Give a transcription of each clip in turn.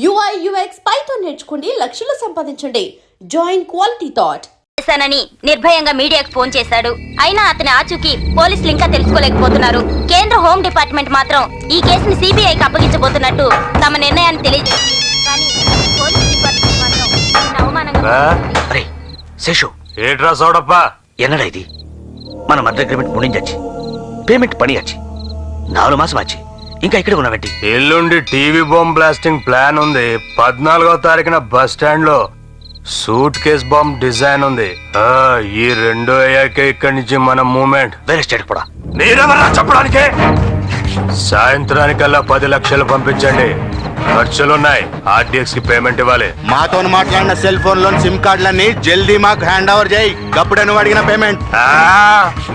UI UX Python నేర్చుకోండి, లక్షలు సంపాదించండి. Join quality thought. చేశానని నిర్భయంగా మీడియాకు ఫోన్ చేశాడు. అయినా అతని ఆచూకీ పోలీసులు ఇంకా తెలుసుకోలేకపోతున్నారు. కేంద్ర హోం డిపార్ట్మెంట్ మాత్రం ఈ కేసుని సిబిఐకి అప్పగించబోతున్నట్టు తమ నిర్ణయాన్ని తెలియజేసింది. కానీ పోలీస్ డిపార్ట్మెంట్ మాత్రం దీన్ని అవమానంగా అరే శేషు ఏట్రా సోడప్ప ఎన్నడా ఇది మన మధ్య అగ్రిమెంట్ ముడించచ్చి పేమెంట్ పనియచ్చి 4 మాసం వచ్చి ఇంకా ఇక్కడ ఉన్నావేంటి? ఎల్లుండి టీవీ బాంబ్ బ్లాస్టింగ్ ప్లాన్ ఉంది. 14వ తారీఖున బస్ స్టాండ్ లో సూట్ కేస్ బాంబ్ డిజైన్ ఉంది. ఈ 2 అయ్యాక ఇక్కడి నుంచి మన మూమెంట్ వేరే స్టేట్ కూడా. మీరెవరా చెప్పడానికి? సాయంత్రానికల్లా 10 లక్షలు పంపించండి. ఖర్చులున్నాయి. ఆర్డీఎక్స్ కి పేమెంట్ ఇవ్వాలి. మాతో మాట్లాడిన సెల్ ఫోన్ లోని సిమ్ కార్డులన్నీ జల్దీ మాకు హ్యాండ్ ఓవర్ చేయి. అప్పుడే నువ్వు అడిగిన పేమెంట్.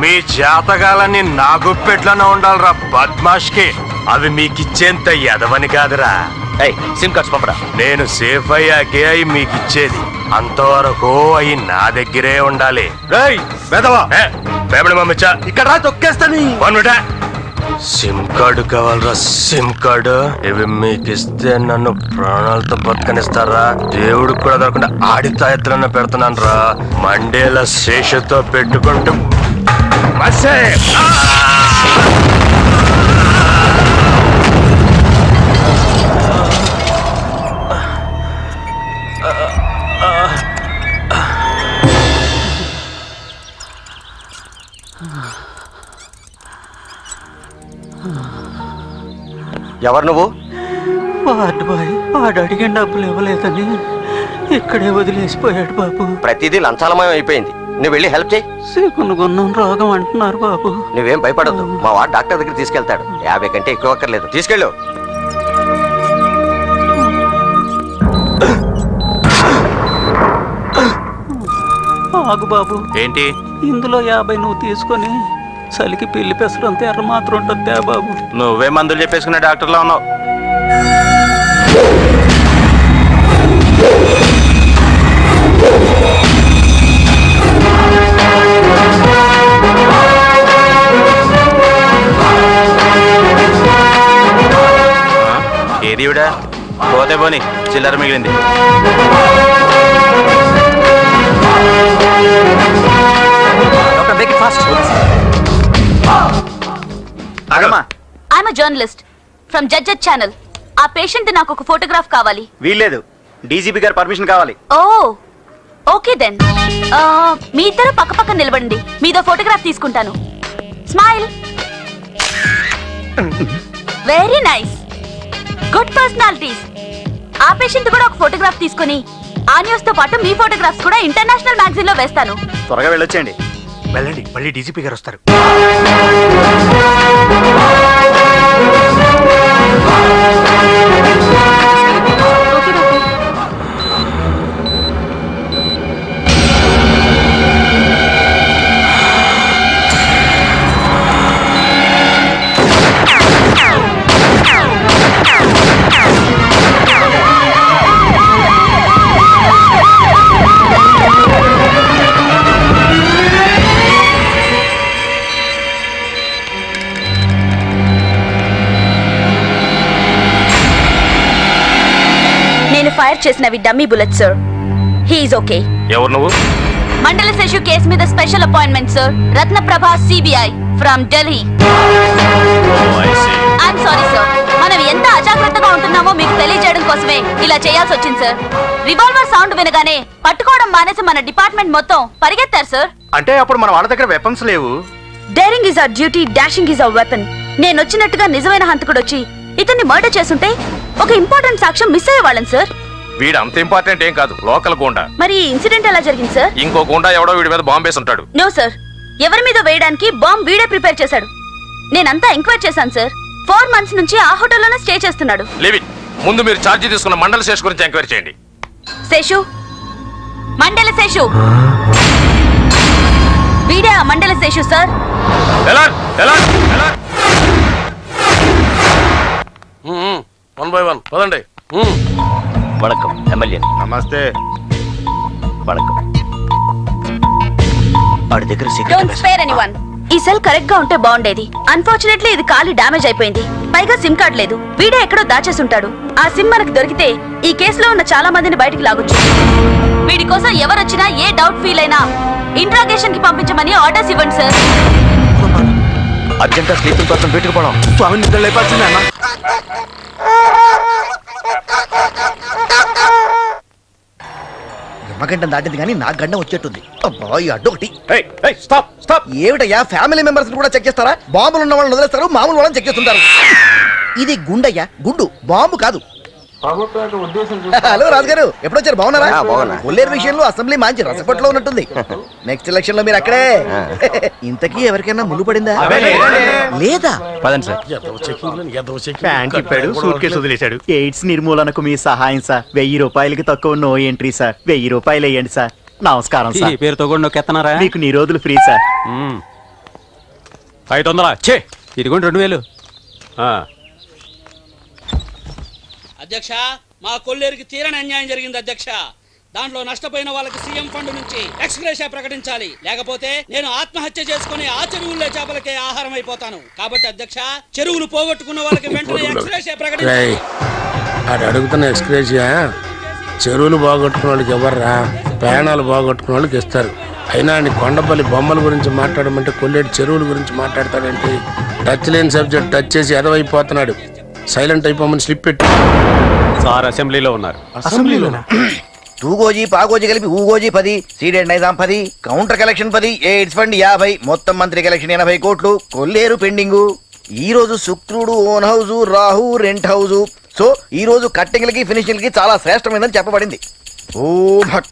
మీ జాతకాలన్నీ నా గుప్పెట్లోనే ఉండాలిరా బద్మాష్ కి. అవి మీకిచ్చేంత ఎదవని కాదురా. సిమ్ కార్డ్స్ పంపరా. నేను సేఫ్ అయ్యాకే అవి మీకిచ్చేది. అంతవరకు అవి నా దగ్గరే ఉండాలి. పేమెంట్ పంపించా. ఇక్కడ రా తొక్కేస్తాను. సిమ్ కార్డు కావాలరా? సిమ్ కార్డు ఇవి మీకు ఇస్తే నన్ను ప్రాణాలతో బతకనిస్తారా? దేవుడికి కూడా దొరకకుండా ఆడి తాయత్రన్న పెడుతున్నాను రా. మండేల శేషతో పెట్టుకుంటూ ఎవరు నువ్వు? వాడు బాయ్, వాడు అడిగిన డబ్బులు ఇవ్వలేదని ఇక్కడే వదిలేసిపోయాడు బాబు. ప్రతిదీ లంచాలమయం అయిపోయింది. నువ్వు వెళ్ళి హెల్ప్ చేయి. సిగ్గునుగున్నం రోగం అంటున్నారు బాబు. నువ్వేం భయపడద్దు. మా వాడు డాక్టర్ దగ్గర తీసుకెళ్తాడు. 50 కంటే ఎక్కువ అక్కర్లేదు. తీసుకెళ్ళు. ఆగు బాబు. ఏంటి? ఇందులో 50 నువ్వు తీసుకొని చలికి పిల్లి పెసరంత ఎర్ర మాత్రం ఉంటుంది బాబు. నువ్వే మందులు చెప్పేసుకునే డాక్టర్లా ఉన్నావు. ఏది ఇవిడా? పోతే పోని, చిల్లర మిగిలింది. I'm journalist from gadget channel. ఆ పేషెంట్ నాకు ఒక ఫోటోగ్రాఫ్ కావాలి. వీల్లేదు, డీజీపీ గారి పర్మిషన్ కావాలి. ఓ ఓకే దెన్. మీ ఇద్దరు పక్క పక్క నిలబడండి. మీదో ఫోటోగ్రాఫ్ తీసుకుంటాను. Smile. Very nice, good personalities. ఆ పేషెంట్ కూడా ఒక ఫోటోగ్రాఫ్ తీసుకుని ఆ న్యూస్ తో పాటు మీ ఫోటోగ్రాఫ్స్ కూడా ఇంటర్నేషనల్ మ్యాగజైన్ లో వేస్తాను. త్వరగా వెళ్ళొచ్చేయండి. వెళ్ళండి, మళ్ళీ డీజీపీ గారు వస్తారు. ఫైర్ చేసినవి dummy bullet sir. He is okay. ఎవరు నువ్వు? మండల శేషు కేసు మీద special appointment sir. Ratnaprabha CBI from Delhi. I'm sorry sir. మనం ఎంత అజాగ్రత్తగా ఉంటున్నామో మీకు తెలియజేయడం కోసమే ఇలా చేయాల్సి వచ్చింది సార్. రివాల్వర్ సౌండ్ వినగానే పట్టుకోవడం మానేసి మన డిపార్ట్మెంట్ మొత్తం పరిగెత్తారు సార్. అంటే అప్పుడు మన వాళ్ళ దగ్గర వెపన్స్ లేవు. Daring is our duty, dashing is our weapon. నేను వచ్చినట్టుగా నిజమైన హంతకుడు వచ్చి ఇతన్ని మర్డర్ చేస్తుంటే ఒక ఇంపార్టెంట్ సాక్ష్యం మిస్ అయ్యేవాళ్ళం సార్. వీడు అంత ఇంపార్టెంట్ ఏం కాదు, లోకల్ గుండా. మరి ఇన్సిడెంట్ ఎలా జరిగింది సార్? ఇంకో గుండా ఎవడో వీడి మీద బాంబు వేసి ఉంటాడు. నో సార్, ఎవరి మీద వేయడానికి బాంబ్ వీడే ప్రిపేర్ చేశాడు. నేనంతా ఎంక్వైరీ చేశాను సార్. 4 months నుంచి ఆ హోటల్లోనే స్టే చేస్తున్నాడు. Live it. ముందు మీరు ఛార్జీ తీసుకున్న మండల శేషు గురించి ఎంక్వైరీ చేయండి. శేషు, మండల శేషు, వీడే ఆ మండల Seshu sir. One by one పదండి. వణకం ఎమ్మెల్యే. నమస్తే. వణకం. వాడి దగ్గర డోంట్ స్పేర్ ఎనీవన్. ఈ సెల్ కరెక్ట్ గా ఉంటే బాగుండేది. అన్ఫార్చునేట్లీ ఇది కాలి డ్యామేజ్ అయిపోయింది. పైగా సిమ్ కార్డ్ లేదు. వీడే ఎక్కడో దాచేసుంటాడు. ఆ సిమ్ మనకు దొరికితే ఈ కేసులో ఉన్న చాలా మందిని బయటికి లాగొచ్చు. వీడి కోసం ఎవరొచ్చినా ఏ డౌట్ ఫీల్ అయినా ఇంట్రాగేషన్ కి పంపించమని ఆర్డర్స్ ఇవ్వండి సార్. అర్జెంట్ స్లీపింగ్ కోసం బయటకు పోవడం. స్వామి నిద్ర లేపాల్సిందే అన్న. నిమ్మగండం దాటింది కానీ నాకు గండం వచ్చేట్టుంది. అబ్బా ఈ అడ్డొకటి. Stop stop. ఏమిటయ్యా ఫ్యామిలీ మెంబర్స్ కూడా చెక్ చేస్తారా? బాంబులు ఉన్న వాళ్ళని వదిలేస్తారు, మామూలు వాళ్ళని చెక్ చేస్తుంటారు. ఇది గుండయ్యా, గుండు, బాంబు కాదు. హలో రాజుగారు, ఎప్పుడొచ్చారు? బాగున్నారా? కొల్లేరు విషయంలో అసెంబ్లీ మంచి రసపట్లో ఉన్నట్టుంది. నెక్స్ట్ ఎలక్షన్ లో మీరు అక్కడే. ఇంతకీ ఎవరికైనా ముళ్ళు పడిందా? లేదా? పదండి సార్. ప్యాంట్ ఇప్పాడు, సూట్ కేసు వదిలేశాడు. ఎయిడ్స్ నిర్మూలనకు మీ సహాయం సార్. 1000 రూపాయలకి తక్కువ నో ఎంట్రీ సార్. 1000 రూపాయలు వేయండి సార్. నమస్కారం సార్. పేరుతో కూడా నొక్కెత్తనారా? మీకు నీ రోజులు ఫ్రీ సార్. 500 చే ఇదిగోండి 2000. అధ్యక్ష, మా కొల్లేరుకి తీరని అన్యాయం జరిగింది అధ్యక్ష. దాంట్లో నష్టపోయిన వాళ్ళకి సీఎం ఫండ్ నుంచి ఎక్స్గ్రేషియా ప్రకటించాలి. లేకపోతే నేను ఆత్మహత్య చేసుకుని ఆ చెరువుల్లో చేపలకే ఆహారం అయిపోతాను. కాబట్టి అధ్యక్ష, చెరువులు పోగొట్టుకున్న వాళ్ళకి వెంటనే ఎక్స్గ్రేషియా ప్రకటించాలి. అది అడుగుతున్న ఎక్స్గ్రేషియా చెరువులు బాగొట్టుకున్న వాళ్ళకి ఎవర్రా? ప్రయాణాలు బాగొట్టుకున్న వాళ్ళకి ఇస్తారు. అయినా ఆయన కొండపల్లి బొమ్మల గురించి మాట్లాడమంటే కొల్లేటి చెరువుల గురించి మాట్లాడతాడంటే టచ్ లేని సబ్జెక్ట్ టచ్ చేసి ఎదవైపోతున్నాడు. సైలెంట్ అయిపోమని స్లిప్ పెట్టి సార్ అసెంబ్లీలో ఉన్నారు. అసెంబ్లీలోనా? తూగోజీ పాగోజీ కలిపి ఊగోజీ 10, ceded Nizam 10, counter collection 10, AIDS fund 50, మొత్తం మంత్రి కలెక్షన్ 80 కోట్లు. కొల్లేరు పెండింగు. ఈ రోజు శుక్రుడు own house, Rahu rent house. So ఈ రోజు కట్టింగ్లకి ఫినిషింగ్లకి చాలా శ్రేష్టమైనదని చెప్పబడింది. ఓ భట్.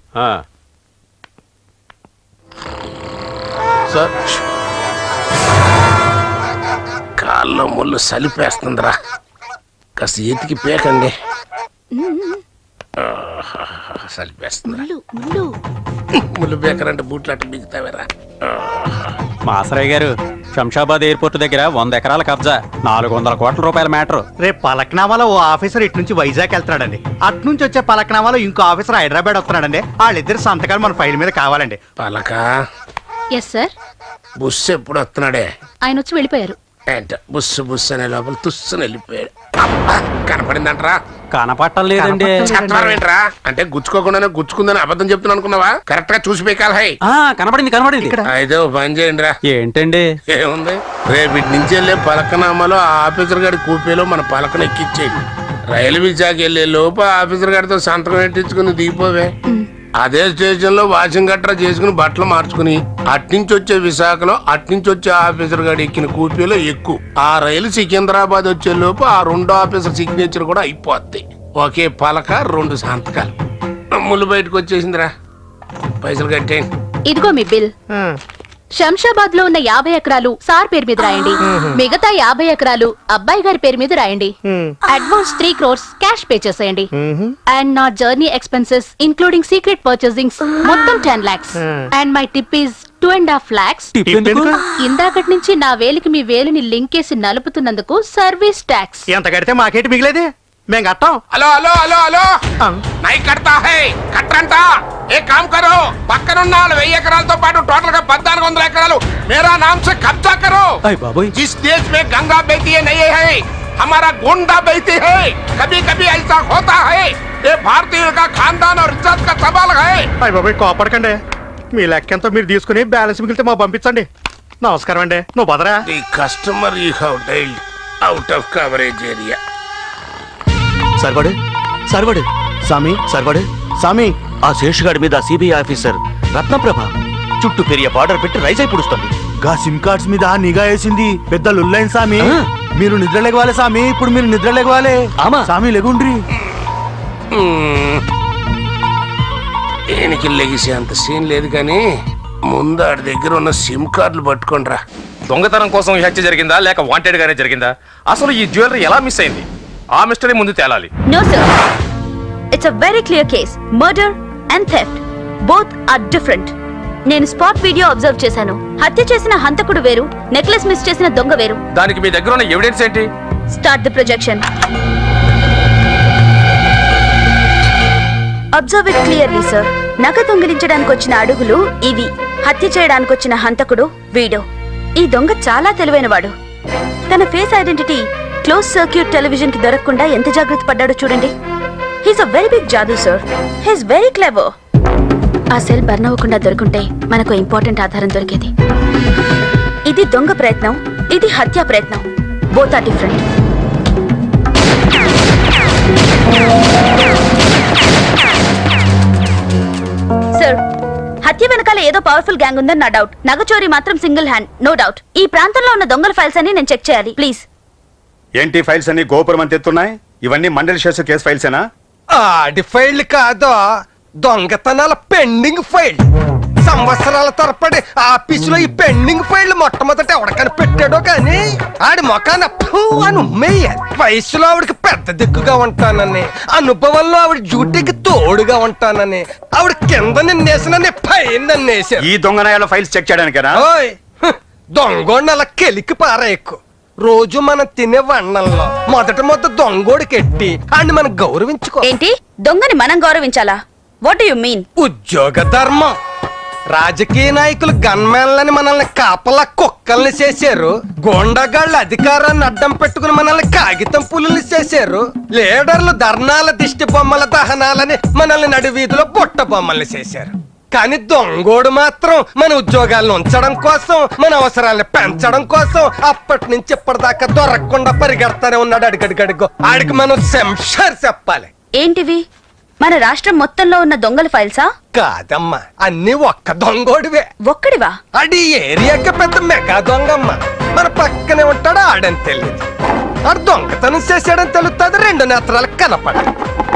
సార్ కాల్లో ముళ్ళు సలిపేస్తుందిరా. కాస్త ఎతికి పేకండి. సలిపేస్తుందిరా. ముళ్ళు పేకరంటే బూట్లు అట్ట బిగుతావేరా. మాసరయ్య గారు, శంషాబాద్ ఎయిర్పోర్ట్ దగ్గర 100 ఎకరాల కబ్జా, 400 కోట్ల రూపాయల మ్యాటర్. రేపు పలక్నామాలో ఓ ఆఫీసర్ ఇటు నుంచి వైజాగ్ వెళ్తున్నాడండి. అటు నుంచి వచ్చే పలక్నామాలో ఇంకో ఆఫీసర్ హైదరాబాద్ వస్తున్నాడండి. వాళ్ళిద్దరు సంతకాలు మన ఫైల్ మీద కావాలండి. పలక ఎస్ సార్. బుస్ ఎప్పుడు వస్తున్నాడే? ఆయన వచ్చి వెళ్ళిపోయారు. ఏంట బుస్సు బుస్సు అనే లోపల తుస్సుని వెళ్ళిపోయాడు. కనపడిందంటరా? కనపట్టం లేదండి. ఏంట్రా అంటే గుచ్చుకోకుండానే గుచ్చుకుందని అబద్ధం చెప్తున్నా అనుకున్నావా? కరెక్ట్ గా చూసి పెకాలి. హై కనపడింది. అయితే ఓ పని చేయండి రా. ఏంటండి? ఏముంది, రేపు ఇటు నుంచి వెళ్ళే పలకనామాలో ఆ ఆఫీసర్ గారి కూపీలో మన పలకను ఎక్కిచ్చేయండి. రైలు విశాఖ వెళ్ళే లోపు ఆఫీసర్ గారితో సంతకం పెట్టించుకుని దిగిపోవే. అదే స్టేషన్ లో వాషింగ్ గట్రా చేసుకుని బట్టలు మార్చుకుని అట్నుంచి వచ్చే విశాఖలో అట్నుంచి వచ్చే ఆఫీసర్ గారు ఎక్కిన కూపీలో ఎక్కువ. ఆ రైలు సికింద్రాబాద్ వచ్చే లోపు ఆ 2 ఆఫీసర్ సిగ్నేచర్ కూడా అయిపోద్ది. ఒకే పలక 2 సంతకాలు. ముళ్ళు బయటకు వచ్చేసిందిరా. పైసలు కట్టేయండి. ఇదిగో మీ బిల్. శంషాబాద్ లో ఉన్న 50 ఎకరాలు సార్ పేరు మీద రాయండి. మిగతా 50 ఎకరాలు అబ్బాయి గారి పేరు మీద రాయండి. అడ్వాన్స్ 3 crores క్యాష్ పే చేసేయండి. అండ్ నా journey expenses including secret purchasings మొత్తం 10 lakhs. And my tip is 2.5 lakhs. ఇందాకటి నుంచి నా వేలికి మీ వేలిని లింక్ చేసి నలుపుతున్నందుకు సర్వీస్ ట్యాక్స్. ఎంత కడితే మాకేటి మిగిలేదే? మేము కట్టాం. హలో హలో హలో హలో నై కడతా హై కట్టంట. ఏ కామ్ కరో, పక్కనున్న 1000 ఎకరాలతో పాటు టోటల్ గా 1400 ఎకరాలు मेरा नाम से कब्जा करो. जिस देश में गंगा बहती है नहीं है, हमारा गोंडा बहती है. कभी कभी ऐसा होता है. ये भारतीय का खानदान और इज्जत का सवाल है. అయ్య బాబాయ్ కోపడకండి. మీ లెక్కంతా మీరు తీసుకుని బ్యాలెన్స్ మిగిలితే మా పంపించండి. నమస్కారం అండి. నువ్వు బదరా. The customer you have dialed out of coverage area. సర్వడు సామి ఆ శేషుగాడి మీద సిబిఐ ఆఫీసర్ రత్నప్రభ చుట్టూ పెరియ బార్డర్ పెట్టి రైస్ అయి పుడుస్తుంది. గా సిమ్ కార్డ్స్ మీద నిఘా వేసింది. పెద్ద లుల్లైన్ సామి. మీరు నిద్ర లేవాలి సామి. ఇప్పుడు మీరు నిద్ర లేవాలి. ఆమా సామి లెగుండ్రి. ఏనికి లెగిసే అంత సీన్ లేదు కానీ ముందు ఆడి దగ్గర ఉన్న సిమ్ కార్డులు పట్టుకోండిరా. దొంగతనం కోసం ఈ హత్య జరిగిందా లేక వాంటెడ్ గానే జరిగిందా? అసలు ఈ జ్యువెలరీ ఎలా మిస్ అయింది? ఆ మిస్టరీ ముందు తేలాలి. No sir. It's a very clear case. Murder and theft. Both are different. నేను స్పాట్ వీడియో అబ్జర్వ్ చేశాను. హత్య చేసిన హంతకుడు వేరు, నెక్లెస్ మిస్ చేసిన దొంగ వేరు. దానికి మీ దగ్గర ఉన్న ఎవిడెన్స్ ఏంటి? Start the projection. Observe it clearly sir. నగ దొంగిలించడానికి వచ్చిన అడుగులు ఇవి. హత్య చేయడానికి వచ్చిన హంతకుడు వీడు. ఈ దొంగ చాలా తెలివైనవాడు. తన face identity close circuit television కి దొరకకుండా ఎంత జాగ్రత్త పడ్డాడో చూడండి. He's a very big jadoo sir. He's very clever. ఆ సెల్ బర్న్ అవ్వకుండా దొరుకుంటే మనకు ఇంపార్టెంట్ ఆధారం దొరికేది. ఇది దొంగ ప్రయత్నం, ఇది హత్య ప్రయత్నం. Both are different. సార్, హత్య వెనకాల ఏదో పవర్ఫుల్ గ్యాంగ్ ఉందని నా డౌట్. నగచోరీ మాత్రం సింగిల్ హ్యాండ్, నో డౌట్. ఈ ప్రాంతంలో ఉన్న దొంగల ఫైల్స్ అన్ని నేను చెక్ చేయాలి, ప్లీజ్. ఏంటి ఫైల్స్ అన్ని గోపురం అంత ఎత్తున్నాయి? ఇవన్నీ మండలి శేషు కేసు ఫైల్సేనా? ఆడి ఫైల్ కాదు, దొంగతనాల పెండింగ్ ఫైల్. సంవత్సరాల తరపడి ఆఫీసులో ఈ పెండింగ్ ఫైల్ మొట్టమొదట ఎవడకని పెట్టాడో కానీ ఆడి మొఖాన అని ఉమ్మేయాలి. వయసులో ఆవిడకి పెద్ద దిక్కుగా ఉంటానని, అనుభవంలో ఆవిడ డ్యూటీకి తోడుగా ఉంటానని, ఆవిడ కింద నిన్నేసిన పైన నన్నేసారు. ఈ దొంగనాయాల ఫైల్స్ చెక్ చేయడానికేనా? దొంగోడిని అలా కెలికి పారేయకు. రోజు మనం తినే వన్నంలో మొదట దొంగోడికి ఎట్టి అని మనం గౌరవించుకో. ఏంటి, దొంగని మనం గౌరవించాలా? What do you mean? ఉద్యోగ ధర్మం. రాజకీయ నాయకులు గన్మెన్లని మనల్ని కాపలా కుక్కల్ని చేశారు. గోండాగాళ్ళు అధికారాన్ని అడ్డం పెట్టుకుని మనల్ని కాగితం పులుల్ని చేశారు. లీడర్లు ధర్నాల దిష్టి బొమ్మల దహనాలని మనల్ని నడివీధిలో బుట్ట బొమ్మల్ని చేశారు. కానీ దొంగోడు మాత్రం మన ఉద్యోగాలను ఉంచడం కోసం, మన అవసరాలను పెంచడం కోసం అప్పటి నుంచి ఇప్పటిదాకా దొరకకుండా పరిగెడతానే ఉన్నాడు అడిగడిగడిగో. ఆడికి మనం శంషార్ చెప్పాలి. ఏంటివి? మన రాష్ట్రం మొత్తంలో ఉన్న దొంగల ఫైల్సా? కాదమ్మా, అన్ని ఒక్క దొంగోడివే. ఒక్కడివా? అది ఏరియాకి పెద్ద మెగా దొంగమ్మ. మన పక్కనే ఉంటాడు, ఆడని తెలియదు. ఆడు దొంగతనం చేసాడని తెలుస్తుంది, రెండు నేత్రాలకు కనపడ.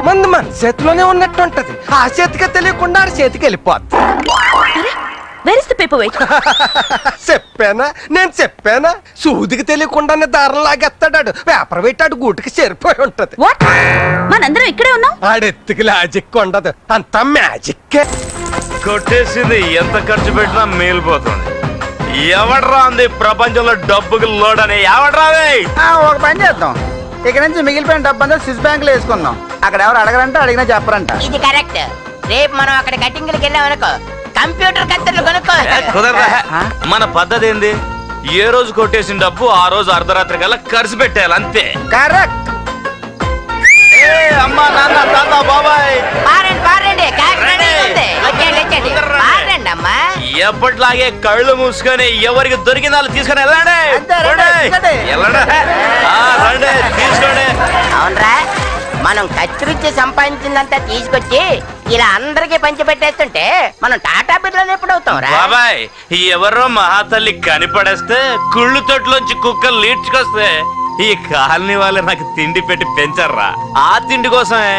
మంది మన చేతిలోనే ఉన్నట్టు ఉంటది. ఆ చేతికి తెలియకుండా ఆడి చేతికి వెళ్ళిపోద్ది. Where is the paperweight? చెప్పానా, నేను చెప్పానా? సూదికి తెలియకుండానే దారం లాగేస్తాడు. పేపర్ వెయిట్ ఆడు గూటికి చేరిపోయి ఉంటది. What? మనందరం ఇక్కడే ఉన్నాం. ఆడెత్తుకి లాజిక్ ఉండదు, అంతా మ్యాజిక్. కొట్టేసింది, ఎంత ఖర్చు పెట్టినా మేలిపోతుంది. ఎవడ్రా అంది ప్రపంచంలో డబ్బుకి లోడ్ అని? ఎవడ్రావే? ఒక పని చేద్దాం, ఇక్కడ నుంచి మిగిలిపోయిన డబ్బు అంతా స్విస్ బ్యాంక్ లో వేసుకుందాం. అక్కడ ఎవరు అడగరంట, అడిగినా చెప్పరంట. ఇది కరెక్ట్. రేపు మనం అక్కడ కటింగ్లకి వెళ్ళామనుకో, కంప్యూటర్ కత్తెర్లు కొనుక్కో. కుదరదా? మన పద్ధతి ఏంది? ఏ రోజు కొట్టేసిన డబ్బు ఆ రోజు అర్ధరాత్రి కల్లా ఖర్చు పెట్టేయాలి, అంతే. కరెక్ట్. అమ్మా, నాన్న, తాత, బాబాయ్, పారండి పారండి, కేక్ రెడీ ఉంది. వచ్చేయండి వచ్చేయండి, పారండి అమ్మా. ఎప్పటిలాగే కళ్ళు మూసుకొని ఎవరికి దొరికిన వాళ్ళు తీసుకొని వెళ్ళండి. రండి, తీసుకోండి. అవునరా, మనం కత్తిరించి సంపాదించిందంతా తీసుకొచ్చి ఇలా అందరికి పంచి పెట్టేస్తుంటే మనం టాటా బిర్యానీ ఎప్పుడు అవుతాం రా? బాబాయ్, ఎవరో మహాతల్లి కనిపడేస్తే కుళ్ళు తొట్లోంచి కుక్కలు లీడ్చుకొస్తే ఈ కాలనీ వాళ్ళే నాకు తిండి పెట్టి పెంచారా. ఆ తిండి కోసమే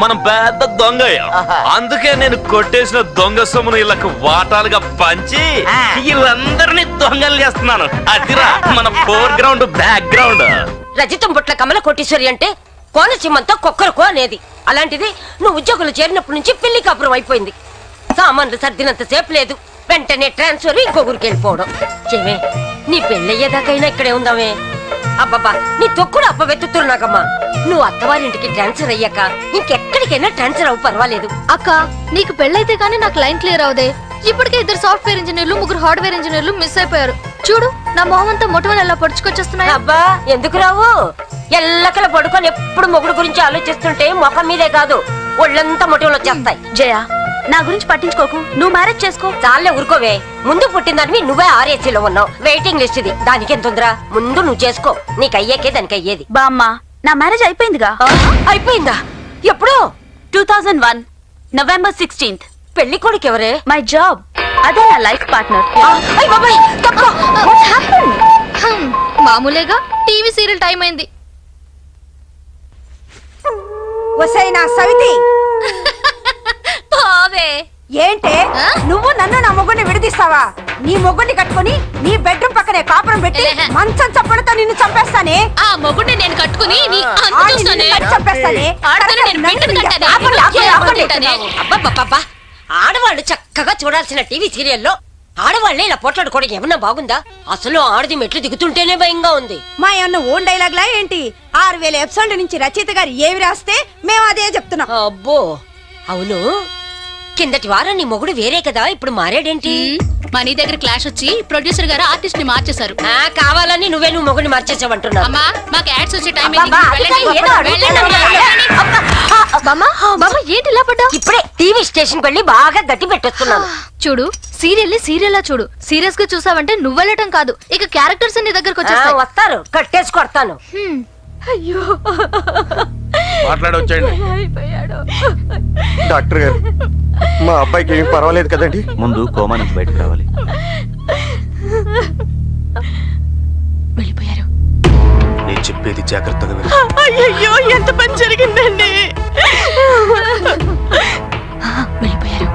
మనం పెద్ద దొంగ అయ్యాం. అందుకే నేను కొట్టేసిన దొంగ సొమ్మును వీళ్ళకు వాటాలుగా పంచి వీళ్ళందరినీ దొంగలు చేస్తున్నాను. అదిరా మన ఫోర్ గ్రౌండ్, బ్యాక్ గ్రౌండ్. రజితం పుట్ల కమల కోటేశ్వరి అంటే కోనసీమంతా కుక్కరుకో అనేది. అలాంటిది నువ్వు ఉద్యోగులు చేరినప్పటి నుంచి పెళ్లి కాపురం అయిపోయింది. సామాన్లు సర్దినంత సేపు లేదు, వెంటనే ట్రాన్స్ఫర్ ఇంకో ఊరికి వెళ్ళిపోవడం. చెమే, నీ పెళ్ళయ్యేదాకైనా ఇక్కడే ఉందామే. అబ్బబ్బా, నీ తొక్కుడు అప్పవెత్తుతురు నాకమ్మా. నువ్వు అత్తవారింటికి ట్రాన్స్ఫర్ అయ్యాక ఇంకెక్కడికైనా ట్రాన్స్ఫర్ అవ్వ పర్వాలేదు. అక్క, నీకు పెళ్ళైతే గానీ నాకు లైన్ క్లియర్ అవుదే. ఇప్పటికే 2 సాఫ్ట్వేర్ ఇంజనీర్లు, 3 హార్డ్వేర్ ఇంజనీర్లు మిస్ అయిపోయారు. చూడు, నా మొహం అంతా మొట్టమొదటి ఎలా పడుచుకొచ్చేస్తున్నాయి. అబ్బా, ఎందుకు రావు? ఎల్లకల పడుకొని ఎప్పుడు మొగుడు గురించి ఆలోచిస్తుంటే ముఖం మీదే కాదు, ఒళ్ళంతా మొటిమలు వచ్చేస్తాయి. జయ, నా గురించి పట్టించుకోకు, నువ్వు మ్యారేజ్ చేసుకో. చాలే ఊరుకోవే. ముందు పుట్టిందాన్ని నువ్వే RACలో ఉన్నావు. వెయిటింగ్ లిస్ట్ ఇది, దానికేం తొందర? ముందు నువ్వు చేసుకో, నీకు అయ్యేకే దానికి అయ్యేది. బామ్మ, నా మ్యారేజ్ అయిపోయిందిగా. అయిపోయిందా? ఎప్పుడు? 2001 November 16th. పెళ్లి కొడుకు ఎవరే? మై జాబ్, అదే నా లైఫ్ పార్ట్నర్. మామూలేగా, టీవీ సీరియల్ టైం అయింది. వసై నా సవితి, ఏంటే నువ్వు నన్ను నా మొగ్గుని విడదీస్తావా? నీ మొగ్గుని కట్టుకుని నీ బెడ్రూమ్ పక్కనే కాపురం పెట్టి మంచం చప్పడతో నిన్ను చంపేస్తానే. ఆ మొగుడిని నేను కట్టుకుని చంపేస్తానే. అబ్బబ్బబ్బబ్బా, ఆడవాళ్ళు చక్కగా చూడాల్సిన టీవీ సీరియల్లో ఆడవాళ్లే ఇలా పోట్లాడుకోవడం ఏమన్నా బాగుందా? అసలు ఆడది మెట్లు దిగుతుంటేనే భయంగా ఉంది. మా అన్న ఓన్ డైలాగ్ లా ఏంటి? 6000 ఎపిసోడ్ల నుంచి రచయిత గారు ఏమి రాస్తే మేము అదే చెప్తున్నాం. అబ్బో, అవును, కిందటి వారం నీ మొగుడు వేరే కదా, ఇప్పుడు మారాడేంటి? మనీ దగ్గర క్లాష్ వచ్చి ప్రొడ్యూసర్ గారు ఆర్టిస్ట్ ని మార్చేశారు. కావాలని నువ్వు మొగుడిని మార్చేసావంటున్నా. అమ్మా మాకు యాడ్స్ వచ్చే టైం ఏంటి ఇలా పడ్డా? ఇప్పుడే టీవీ స్టేషన్ వెళ్ళి బాగా గట్టి పెట్టేస్తున్నాను. చూడు సీరియల్ ని సీరియల్ లా చూడు. సీరియస్ గా చూసావంటే నువ్వు వెళ్ళటం కాదు, ఇక క్యారెక్టర్స్ నీ దగ్గరకు వచ్చేస్తాయి. వస్తారు, కట్టేసి కొడతాను. అయ్యో మాట్లాడొచ్చండి. డాక్టర్ గారు మా అబ్బాయికి ఏం పర్వాలేదు కదండి? ముందు కోమా నుంచి బయటకు రావాలి. వెళ్ళిపోయారు. నేను చెప్పేది జాగ్రత్తగా విను. అయ్యో ఎంత పని జరిగిందండి. వెళ్ళిపోయారు.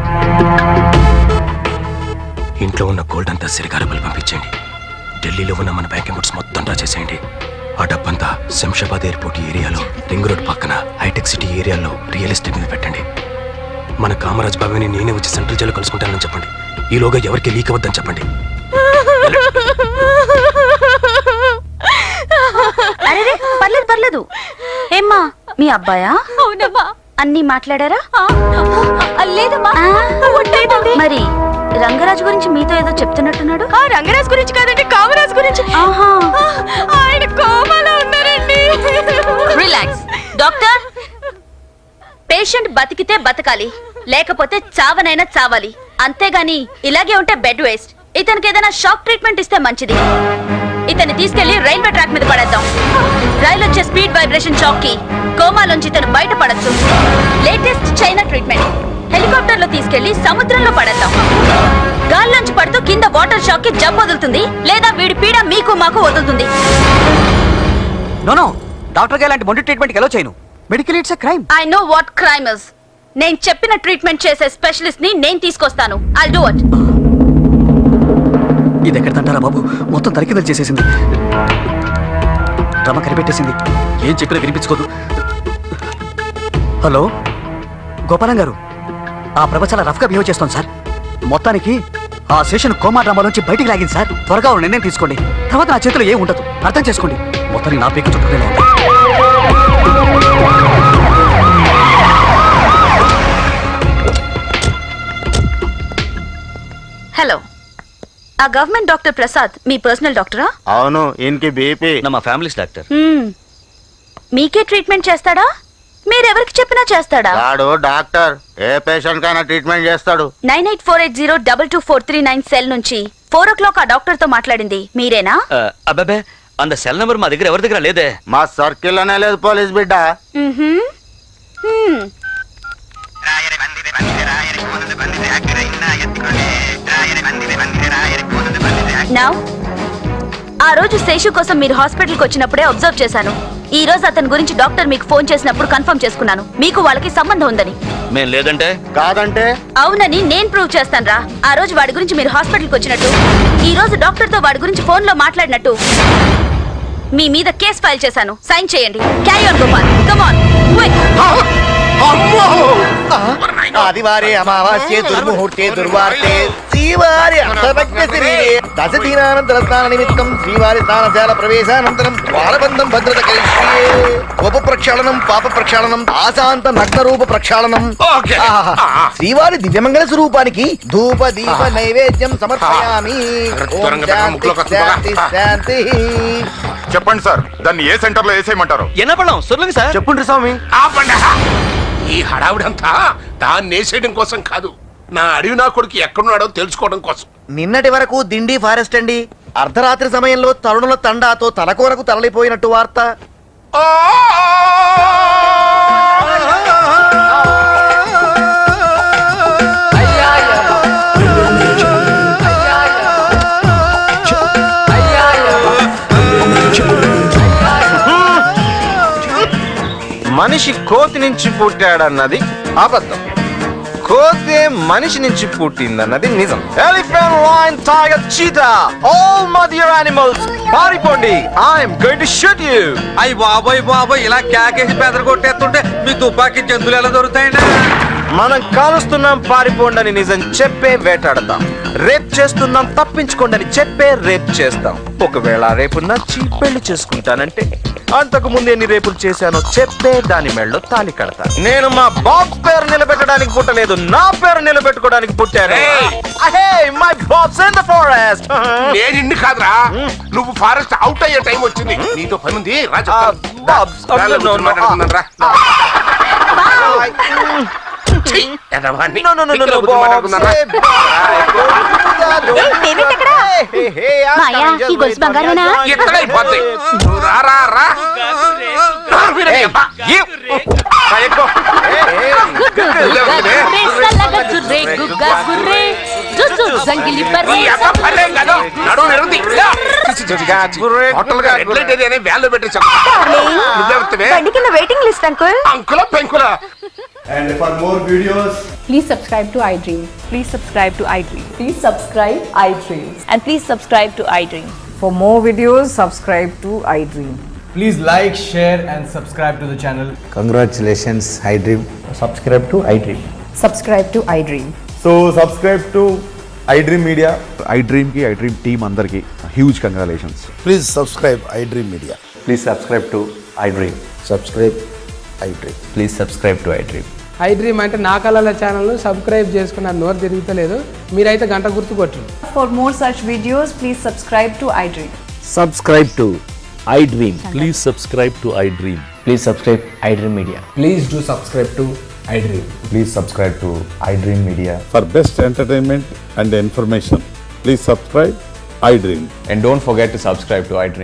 ఇంట్లో ఉన్న గోల్డ్ అంతా సిరిగారబులు పంపించండి. ఢిల్లీలో ఉన్న మన బ్యాంక్ అకౌంట్స్ మొత్తం డ్రా చేసేయండి. ఆ డబ్బంతా శంషాబాద్ ఎయిర్పోర్ట్ ఏరియాలో, రింగ్ రోడ్ పక్కన హైటెక్ సిటీ ఏరియాలో రియల్ ఎస్టేట్ మీద పెట్టండి. మన కామరాజ్ బాబుని నేనే వచ్చి సెంట్రల్ జైల్లో కలుసుకుంటానని చెప్పండి. ఈలోగా ఎవరికి లీక్ అవ్వద్దని చెప్పండి. పర్లేదు పర్లేదు. ఏమ్మా మీ అబ్బాయా? అవునమ్మా. అన్ని మాట్లాడారా? లేదమ్మా. మరి రంగరాజు గురించి మీతో ఏదో చెప్తున్నట్టున్నాడు. రంగరాజు గురించి కాదండి, కామరాజు గురించి. ఆయన కోమాలో ఉన్నారండి. Relax doctor. పేషెంట్ బతికితే బతకాలి, లేకపోతే చావనైనా చావాలి. అంతేగాని ఇలాగే ఉంటే బెడ్ వేస్ట్. ఇతనికి ఏదైనా షాక్ ట్రీట్మెంట్ ఇస్తే మంచిది. ఇతన్ని తీసుకెళ్లి రైల్వే ట్రాక్ మీద పడేద్దాం. రైలు వచ్చే స్పీడ్ వైబ్రేషన్ షాక్ కి కోమాలోంచి ఇతను బయటపడచ్చు. Latest China treatment. హెలికాప్టర్ లో తీసుకెళ్లి సముద్రంలో పడేద్దాం. గాల్లోంచి పడుతూ కింద వాటర్ షాక్ కి జబ్బు వదులుతుంది, లేదా వీడి పీడ మీకు మాకు వదులుతుంది. నో డాక్టర్ గారు ఇలాంటి మొండి ట్రీట్మెంట్ ఎలా చేయను? Medical it's a crime. I know what crime is. నేను చెప్పిన ట్రీట్మెంట్ చేసే స్పెషలిస్ట్ ని నేను తీసుకొస్తాను. I'll do it. ఇది ఎక్కడ తంటారా బాబు? మొత్తం తరికిదలు చేసేసింది. రమ కనిపెట్టేసింది. ఏం చెప్పినా వినిపించుకోదు. హలో గోపాలం గారు, ఆ ప్రభ చాలా రఫ్ గా బిహేవ్ చేస్తాం సార్. మొత్తానికి ఆ సెషన్ కోమా డ్రామా నుంచి బయటికి లాగింది సార్. త్వరగా ఒక నిర్ణయం తీసుకోండి, తర్వాత నా చేతిలో ఏం ఉండదు. అర్థం చేసుకోండి. మొత్తానికి నా పేరు చుట్టూనే ఉంది. హలో, ఆ గవర్నమెంట్ డాక్టర్ ప్రసాద్ మీ పర్సనల్ డాక్టరా? అవును, ఈయనకి బీపీ. మా ఫ్యామిలీస్ డాక్టర్. మీకే ట్రీట్మెంట్ చేస్తాడా? మీరెవరికి చెప్పినా చేస్తాడా? వాడు డాక్టర్, ఏ పేషెంట్ కైనా ట్రీట్మెంట్ చేస్తాడు. 9848022439 సెల్ నుంచి 4 o'clock ఆ డాక్టర్ తో మాట్లాడింది మీరేనా? అబ్బాబే అంత సెల్ నెంబర్ మా దగ్గర ఎవరి దగ్గర లేదే. మా సర్కిల్ లోనే లేదు పోలీస్ బిడ్డ. నౌ ఆ రోజు శేషు కోసం మీరు హాస్పిటల్కి వచ్చినప్పుడే అబ్జర్వ్ చేశాను. ఈ రోజు అతని గురించి డాక్టర్ మీకు ఫోన్ చేసినప్పుడు కన్ఫర్మ్ చేసుకున్నాను మీకు వాళ్ళకి సంబంధం ఉందని. మేము లేదంటే కాదంటే అవునని నేను ప్రూవ్ చేస్తాను రా. ఆ రోజు వాడి గురించి మీరు హాస్పిటల్కి వచ్చినట్టు, ఈ రోజు డాక్టర్ తో వాడి గురించి ఫోన్ లో మాట్లాడినట్టు మీ మీద కేసు ఫైల్ చేశాను. సైన్ చేయండి. Carry on Gopal, come on quick. ఆదివారే అమావాస్యే దుర్ముహూర్తే దుర్వార్తే శ్రీవారి దశదీనానంతర స్నాన నిమిత్తం శ్రీవారి స్నానశాల ప్రవేశానంతరం ద్వారబంధం భద్రత కలిష్యే. కోప ప్రక్షాళనం, పాప ప్రక్షాళనం, ఆశాంత నగ్న రూప ప్రక్షాళనం. శ్రీవారి దివ్యమంగళ స్వరూపానికి ధూప దీప నైవేద్యం సమర్పయామి. ఓం శాంతి శాంతి శాంతి. చెప్పండి సార్, దాన్ని ఏ సెంటర్ లో వేసేయమంటారు? ఎన్నపడం సొల్లుంగి సార్. చెప్పుండ్రి స్వామి. ఈ హడావుడంతా దాన్ని వేసేయడం కోసం కాదు, నా అడవి నా కొడుకు ఎక్కడున్నాడో తెలుసుకోవడం కోసం. నిన్నటి వరకు దిండి ఫారెస్ట్ అండి. అర్ధరాత్రి సమయంలో తరుణుల తండాతో తలకోరకు తరలిపోయినట్టు వార్త. మనిషి కోతి నుంచి పుట్టాడన్నది అబద్ధం, కోతే మనిషి నుంచి పుట్టిందన్నది నిజం. Elephant, lion, tiger, cheetah, all mother animals పారిపోండి. I'm going to shoot you. అయ్యి బాబోయ్ ఇలా కేకేసి బెదర కొట్టేస్తుంటే మీ తుపాకీ జంతువులు ఎలా దొరుకుతాయండి? మనం కాలుస్తున్నాం పారిపోండి అని నిజం చెప్పే వేటాడతాం, రేప్ చేస్తున్నాం తప్పించుకోండి అని చెప్పే రేప్ చేస్తాం. ఒకవేళ రేపు నచ్చి పెళ్లి చేసుకుంటానంటే అంతకు ముందు ఎన్ని రేపులు చేశానో చెప్పే దాని మెళ్ళలో తాళి కడతా. నేను మా బాబు పేరు నిలబెట్ట బతకడానికి పుట్టలేదు, నా పేరు నిలబెట్టుకోవడానికి పుట్టాను. My bobs in the forest. నేను ఇన్ని కాదురా, నువ్వు ఫారెస్ట్ అవుట్ అయ్యే టైం వచ్చింది. నీతో పని ఉంది రా చెప్తాను. మాట్లాడుతున్నాను రా. ఛీ, ఎదవాన్ని. ఇక్కడ కూర్చొని మాట్లాడుకున్నారా? ఎక్కడ అయిపోద్ది? నువ్వు రా రా రా. Waiting list uncle. అంకులా పెంకులా. And for more videos, please subscribe to iDream. Please subscribe to iDream. Please subscribe iDream. And please subscribe to iDream. For more videos, subscribe to iDream. please like, share and subscribe to the channel. Congratulations, iDream. Subscribe to iDream. Subscribe to iDream. So subscribe to iDream media. iDream కి iDream team అందరికి huge congratulations. Please subscribe iDream Media. Please subscribe to iDream. Subscribe iDream. Please subscribe to iDream. iDream అంటే నా కళల channel subscribe చేసుకున్న నోరు తిరుగుతలేదు. మీరైతే గంట గుర్తు కొట్టండి. For more such videos, please subscribe to iDream. Subscribe to iDream. Please subscribe to iDream. Please subscribe iDream Media. Please do subscribe to iDream. Please subscribe to iDream media. For best entertainment and information, please subscribe iDream. And don't forget to subscribe to iDream.